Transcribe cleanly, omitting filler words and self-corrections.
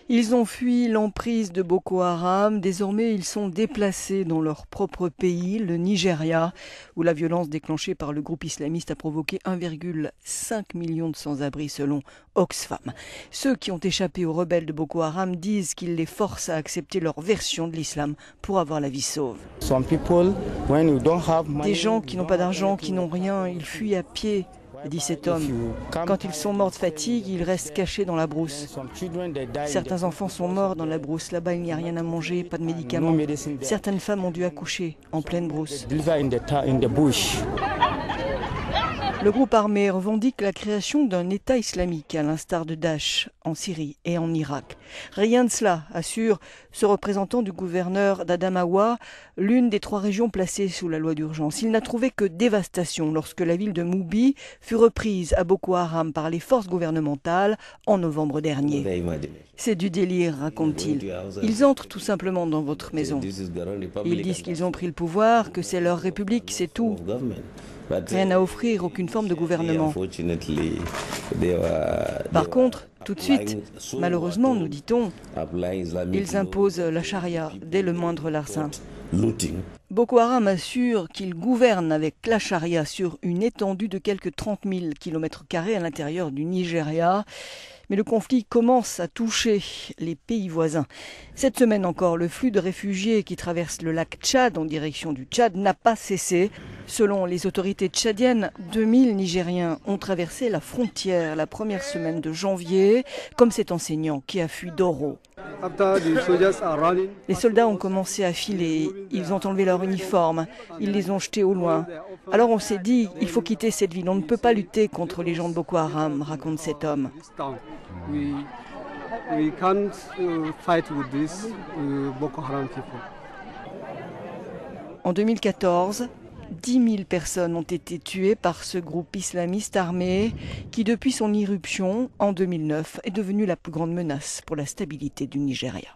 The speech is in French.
Ils ont fui l'emprise de Boko Haram. Désormais, ils sont déplacés dans leur propre pays, le Nigeria, où la violence déclenchée par le groupe islamiste a provoqué 1,5 million de sans-abri selon Oxfam. Ceux qui ont échappé aux rebelles de Boko Haram disent qu'ils les forcent à accepter leur version de l'islam pour avoir la vie sauve. Des gens qui n'ont pas d'argent, qui n'ont rien, ils fuient à pied, dit cet homme. Quand ils sont morts de fatigue, ils restent cachés dans la brousse. Certains enfants sont morts dans la brousse. Là-bas, il n'y a rien à manger, pas de médicaments. Certaines femmes ont dû accoucher en pleine brousse. Le groupe armé revendique la création d'un État islamique, à l'instar de Daesh en Syrie et en Irak. Rien de cela, assure ce représentant du gouverneur d'Adamawa, l'une des 3 régions placées sous la loi d'urgence. Il n'a trouvé que dévastation lorsque la ville de Mubi fut reprise à Boko Haram par les forces gouvernementales en novembre dernier. C'est du délire, raconte-t-il. Ils entrent tout simplement dans votre maison. Ils disent qu'ils ont pris le pouvoir, que c'est leur république, c'est tout. Rien à offrir, aucune forme de gouvernement. Par contre, tout de suite, malheureusement, nous dit-on, ils imposent la charia dès le moindre larcin. Boko Haram assure qu'il gouverne avec la charia sur une étendue de quelques 30 000 km² à l'intérieur du Nigeria. Mais le conflit commence à toucher les pays voisins. Cette semaine encore, le flux de réfugiés qui traverse le lac Tchad en direction du Tchad n'a pas cessé. Selon les autorités tchadiennes, 2000 Nigériens ont traversé la frontière la première semaine de janvier, comme cet enseignant qui a fui Doro. Les soldats ont commencé à filer, ils ont enlevé leur uniforme, ils les ont jetés au loin. Alors on s'est dit, il faut quitter cette ville, on ne peut pas lutter contre les gens de Boko Haram, raconte cet homme. En 2014, 10 000 personnes ont été tuées par ce groupe islamiste armé qui, depuis son irruption en 2009, est devenu la plus grande menace pour la stabilité du Nigeria.